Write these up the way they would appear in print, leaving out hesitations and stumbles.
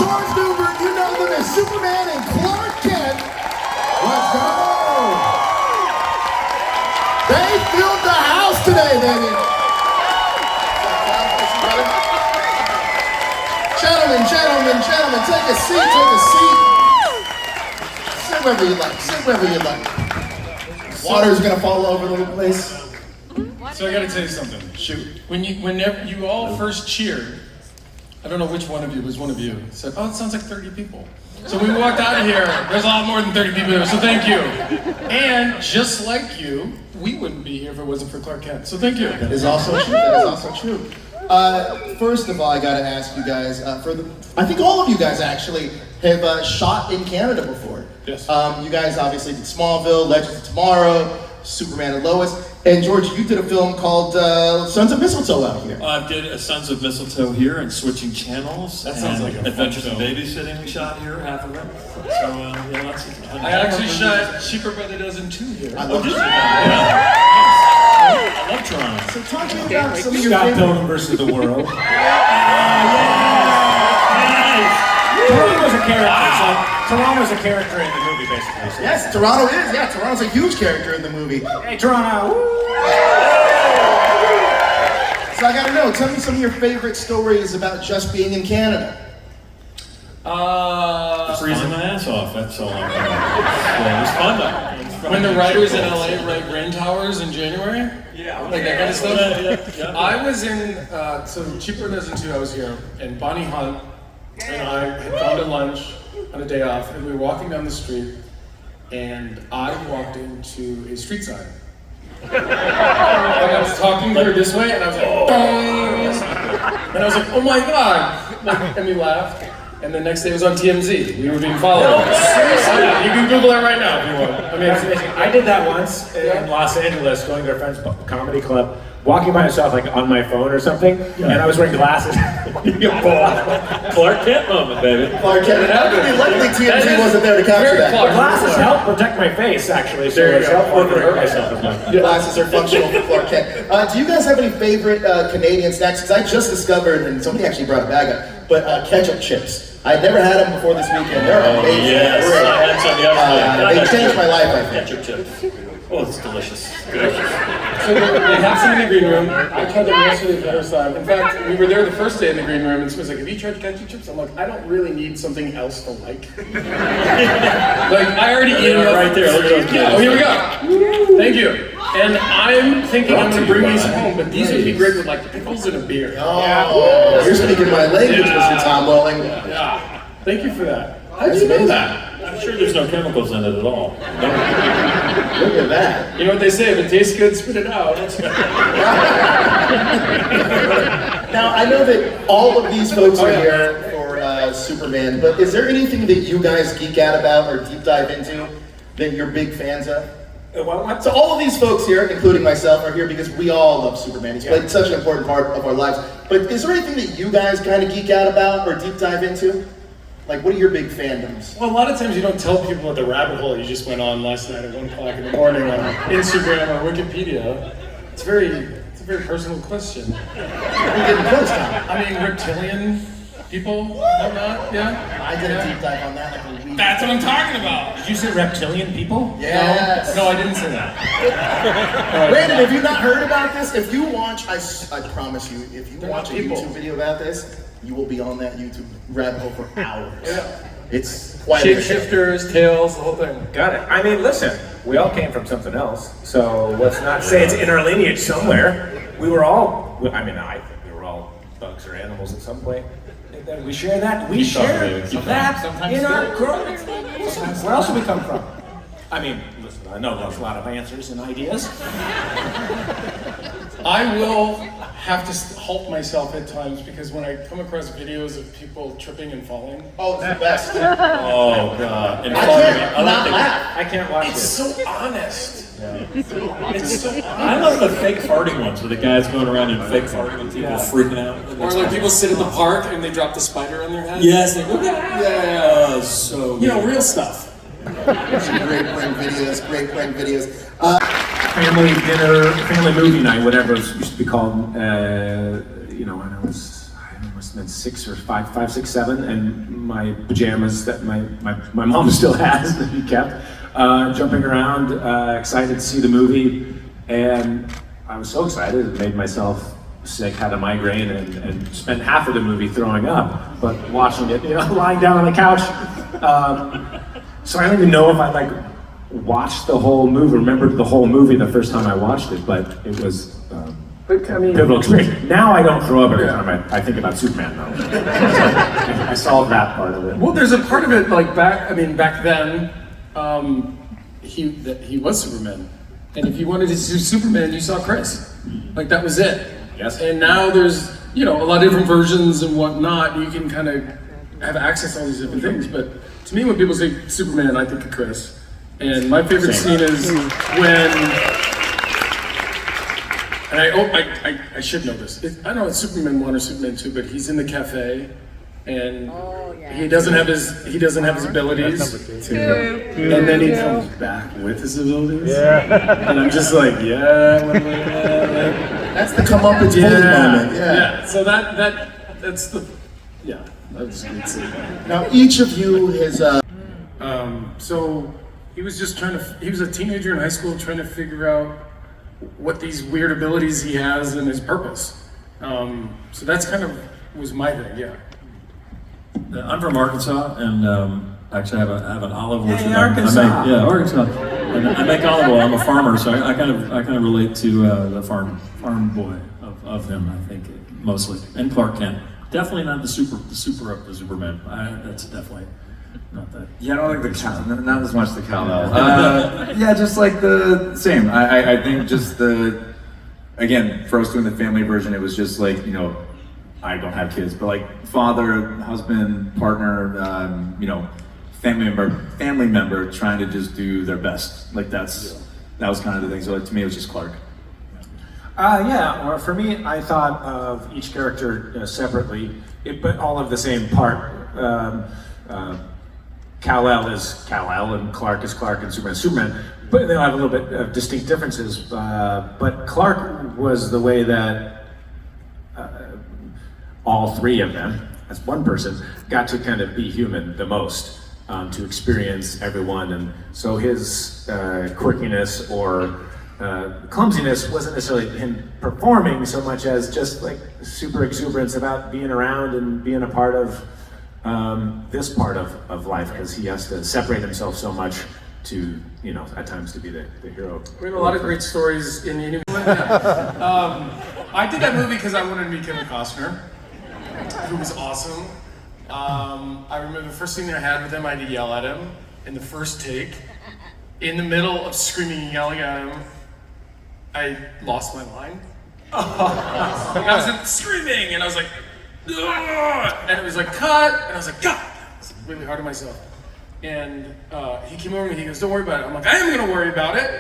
George Newbert, you know them as Superman and Clark Kent. Let's go! They filled the house today, baby. Gentlemen, take a seat, Sit wherever you like. Water's gonna fall all over the little place. So I gotta tell you something. Shoot. Whenever you all first cheered, I don't know which one of you was one of you, said, oh, it sounds like 30 people. So we walked out of here, there's a lot more than 30 people here, so thank you. And just like you, we wouldn't be here if it wasn't for Clark Kent, so thank you. That is also true. First of all, I gotta ask you guys, I think all of you guys actually have shot in Canada before. Yes. You guys obviously did Smallville, Legends of Tomorrow, Superman and Lois, and George, you did a film called Sons of Mistletoe out here. I did a Sons of Mistletoe here and Switching Channels. That sounds like a Adventures in fun film. Babysitting we shot here, half of it. So, yeah, lots of fun. I actually shot Cheaper by the Dozen 2 here. I love it. I love Toronto. So talk to me about some of your Scott favorite... Pilgrim versus the World. Toronto's a character, so Toronto's a character in the movie, basically. So. Yes, Toronto is. Yeah, Toronto's a huge character in the movie. Hey, Toronto! So I gotta know, tell me some of your favorite stories about just being in Canada. Freezing my ass off, that's all I know. Yeah, it was fun though. When the writers in LA write Rain Towers in January? Yeah. Like that kind of stuff? Yeah. I was in, so Cheaper Dozen 2, I was here, and Bonnie Hunt and I had gone to lunch on a day off, and we were walking down the street, and I walked into a street sign. Like I was talking to her this way, and I was like, "Dong!" And I was like, oh my god! Like, and we laughed. And the next day it was on TMZ. We were being followed. Seriously? Yeah, you can Google it right now if you want. I mean, I did that once in Los Angeles, going to a friend's comedy club, walking by myself like on my phone or something, and I was wearing glasses. You pull off. Clark Kent moment, baby. Clark Kent. Luckily TMZ wasn't there to capture that. The glasses help protect my face, actually, so it's helpful to hurt myself as much. Glasses are functional for Clark Kent. Do you guys have any favorite Canadian snacks? Because I just discovered, and somebody actually brought a bag up, but ketchup chips. I'd never had them before this weekend. They're amazing. Yes, Great. I had some yesterday. They changed my life, I think. Ketchup chips. Oh, it's delicious. Delicious. so they have some in the green room. I tried them yesterday for the first time. In fact, we were there the first day in the green room, and someone was like, have you tried ketchup chips? I'm like, I don't really need something else to like. Like, I already ate enough. Right there, look at those kids. Oh, here we go. Thank you. And I'm thinking I'm gonna bring these home, but these would be great with like pickles and a beer. Oh, you're speaking my language, Mr. Tom Welling. Yeah. Thank you for that. How did you know that? I'm sure there's no chemicals in it at all. Look at that. You know what they say, if it tastes good, spit it out. Now, I know that all of these folks are here for Superman, but is there anything that you guys geek out about or deep dive into that you're big fans of? So all of these folks here, including myself, are here because we all love Superman. He's played such an important part of our lives. But is there anything that you guys kind of geek out about or deep dive into? Like, what are your big fandoms? Well, a lot of times you don't tell people at the rabbit hole you just went on last night at 1 o'clock in the morning on Instagram or Wikipedia. It's a very personal question. We're getting close now. I mean, reptilian people, whatnot, yeah? I did a deep dive on that like a week. That's what I'm talking about. Did you say reptilian people? Yes. No, I didn't say that. Brandon, have you not heard about this? If you watch, I promise you, if you watch a people. YouTube video about this, you will be on that YouTube rabbit hole for hours. Yeah. It's quite entertaining. Shapeshifters, tails, the whole thing. Got it. I mean, listen, we all came from something else, so let's not say it's in our lineage somewhere. We were all, I mean, I think we were all bugs or animals at some point. We share that. We share that in our growth. Where else do we come from? I mean, listen, I know there's a lot of answers and ideas. I will have to halt myself at times because when I come across videos of people tripping and falling, Oh, it's the best. Oh, God. And I can't not laugh. I can't watch it's it. so honest. It's so honest. I love the fake farting ones where the guys going around and fake farting and people freaking out. Or like people sit in the park and they drop the spider on their head. Yes, they go, yeah, so You know, real stuff. Great prank videos. Family dinner, family movie night, whatever it used to be called. You know, when I was been 6 or 5, 6, 7, and my pajamas that my mom still has that he kept, jumping around, excited to see the movie, and I was so excited it made myself sick, had a migraine, and spent half of the movie throwing up, but watching it, lying down on the couch. So I don't even know if I watched the whole movie, remembered the whole movie the first time I watched it, but it was pivotal experience. Now I don't throw up every time I think about Superman though. I solved that part of it. Well, there's a part of it back then, he was Superman. And if you wanted to see Superman, you saw Chris. That was it. Yes. And now there's, a lot of different versions and whatnot. You can kind of have access to all these different things. But to me, when people say Superman, I think of Chris. And my favorite scene is when, and I should know this. I don't know it's Superman 1 or Superman 2, but he's in the cafe, and he doesn't have his abilities, and then he comes back with his abilities. Yeah. And I'm just like, That's the comeuppance moment. Yeah. So that's the that's a good scene. Now each of you has. So he was just he was a teenager in high school trying to figure out what these weird abilities he has and his purpose. So that's was my thing, yeah. I'm from Arkansas, and actually I have an olive orchard. Arkansas. Arkansas. And I make olive oil. I'm a farmer, so I kind of relate to the farm boy of him. I think mostly, and Clark Kent. Definitely not the Superman. That's definitely not that. Yeah, I don't like not as much the Kal-El. Yeah, just like the same. I think just again, for us doing the family version, it was just I don't have kids, but father, husband, partner, family member trying to just do their best. That was kind of the thing. So to me, it was just Clark. Or for me, I thought of each character separately, but all of the same part. Kal-El is Kal-El, and Clark is Clark, and Superman is Superman. But they'll have a little bit of distinct differences. But Clark was the way that all three of them, as one person, got to kind of be human the most, to experience everyone. And so his quirkiness or clumsiness wasn't necessarily him performing so much as just super exuberance about being around and being a part of this part of life, because he has to separate himself so much to, at times to be the hero. We have a lot of great stories in the I did that movie because I wanted to meet Kevin Costner, who was awesome. I remember the first thing I had with him, I had to yell at him in the first take. In the middle of screaming and yelling at him, I lost my line. I was screaming, and I was like, ugh! And it was cut, and I was like, God! I was really hard on myself. And he came over to me, he goes, don't worry about it. I'm like, I am gonna worry about it.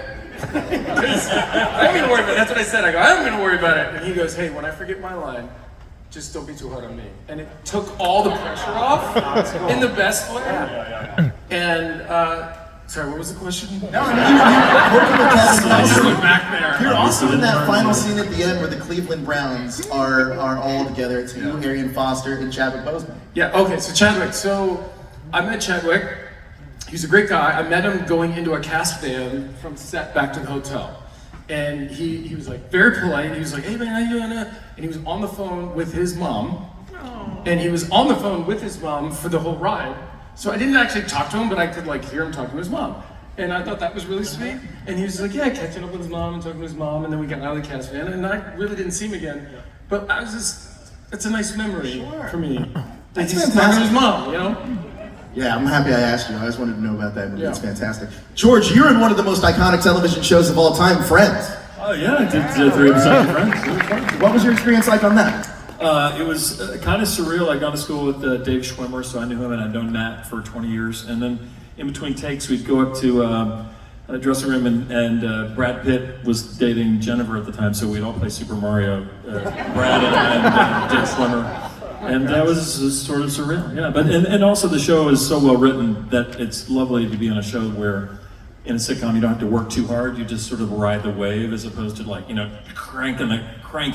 I'm gonna worry about it. That's what I said. I go, I'm gonna worry about it. And he goes, hey, when I forget my line, just don't be too hard on me. And it took all the pressure off in the best way. And sorry, what was the question? No, you back there. You're also in that final scene at the end where the Cleveland Browns are all together. It's you, Arian Foster, and Chadwick Boseman. Yeah, okay, so Chadwick. So I met Chadwick. He's a great guy. I met him going into a cast van from set back to the hotel. And he was very polite. He was like, hey man, how you doing? And he was on the phone with his mom. And he was on the phone with his mom for the whole ride. So I didn't actually talk to him, but I could hear him talking to his mom. And I thought that was really sweet. And he was like, yeah, catching up with his mom and talking to his mom. And then we got out of the cast van, and I really didn't see him again. But I was it's a nice memory for me. He's talking to his mom, Yeah, I'm happy I asked you. I just wanted to know about that movie. Yeah. It's fantastic. George, you're in one of the most iconic television shows of all time, Friends. Oh yeah, I did 3 episodes of Friends. It was fun. What was your experience like on that? It was kind of surreal. I gone to school with Dave Schwimmer, so I knew him, and I'd known Nat for 20 years. And then in between takes, we'd go up to a dressing room, and Brad Pitt was dating Jennifer at the time, so we'd all play Super Mario, Brad and Dave Schwimmer. And that was sort of surreal, yeah. But and also the show is so well written that it's lovely to be on a show where in a sitcom you don't have to work too hard. You just sort of ride the wave, as opposed to cranking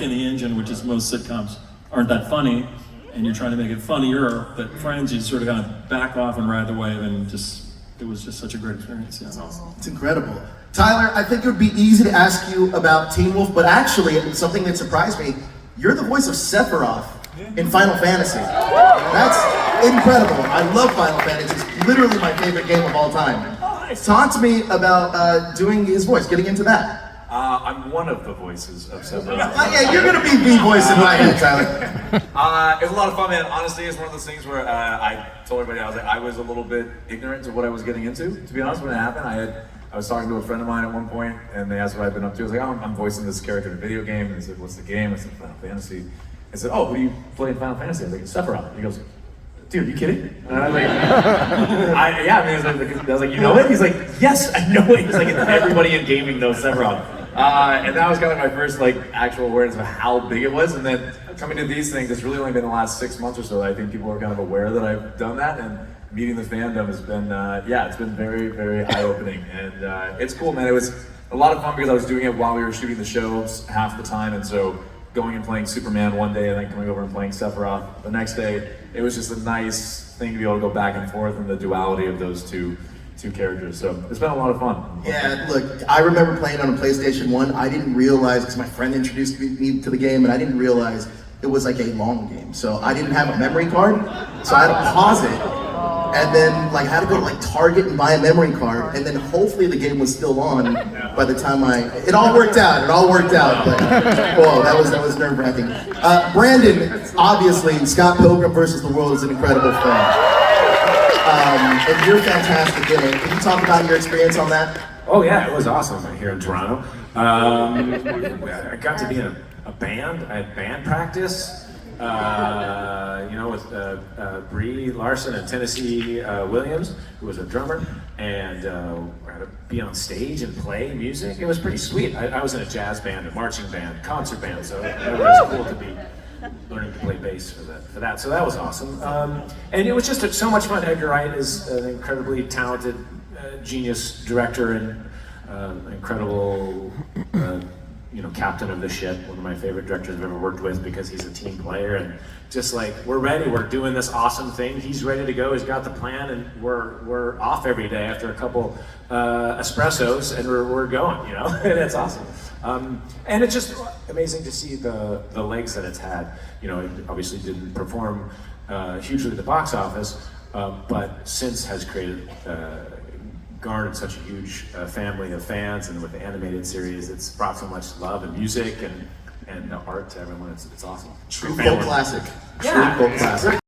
the engine, which is most sitcoms aren't that funny. and you're trying to make it funnier, but Friends, you sort of kind of back off and ride the wave, and it was just such a great experience. Yeah. That's awesome. It's incredible. Tyler, I think it would be easy to ask you about Teen Wolf, but actually, it's something that surprised me. You're the voice of Sephiroth in Final Fantasy. That's incredible. I love Final Fantasy. It's literally my favorite game of all time. Talk to me about doing his voice, getting into that. I'm one of the voices of Sephiroth. Yeah, you're gonna be the voice in my head, Tyler. It was a lot of fun, man. Honestly, it's one of those things where I told everybody I was a little bit ignorant to what I was getting into. To be honest, when it happened, I was talking to a friend of mine at one point, and they asked what I'd been up to. I was like, oh, I'm voicing this character in a video game. And they said, what's the game? I said, Final Fantasy. I said, oh, who do you play in Final Fantasy? I was like, it's Sephiroth. He goes, dude, you kidding? And I was like, I was like, you know it? He's like, yes, I know it. He's like, everybody in gaming knows Sephiroth. And that was kind of my first actual awareness of how big it was. And then coming to these things, it's really only been the last 6 months or so that I think people are kind of aware that I've done that. And meeting the fandom has been, it's been very, very eye-opening. And it's cool, man. It was a lot of fun because I was doing it while we were shooting the shows half the time. And so going and playing Superman one day and then coming over and playing Sephiroth the next day, it was just a nice thing to be able to go back and forth in the duality of those two characters. So it's been a lot of fun. Yeah, look, I remember playing on a PlayStation 1. I didn't realize, because my friend introduced me to the game, and I didn't realize it was like a long game. So I didn't have a memory card, so I had to pause it. And then I had to go to Target and buy a memory card, and then hopefully the game was still on by the time it all worked out. But whoa, that was nerve-wracking. Brandon, obviously, Scott Pilgrim versus the World is an incredible film. And you're fantastic in it. Can you talk about your experience on that? Oh yeah, it was awesome here in Toronto. I got to be in a band. I had band practice. With Bree Larson and Tennessee Williams, who was a drummer, and we had to be on stage and play music. It was pretty sweet. I was in a jazz band, a marching band, concert band, so it was cool to be learning to play bass for that. So that was awesome. And it was just so much fun. Edgar Wright is an incredibly talented, genius director and incredible captain of the ship, one of my favorite directors I've ever worked with because he's a team player and just we're ready, we're doing this awesome thing, he's ready to go, he's got the plan, and we're off every day after a couple espressos and we're going, and it's awesome. And it's just amazing to see the legs that it's had. It obviously didn't perform hugely at the box office, but since has garnered such a huge family of fans, and with the animated series, it's brought so much love and music and art to everyone. It's awesome. True folk classic. Yeah. True folk classic.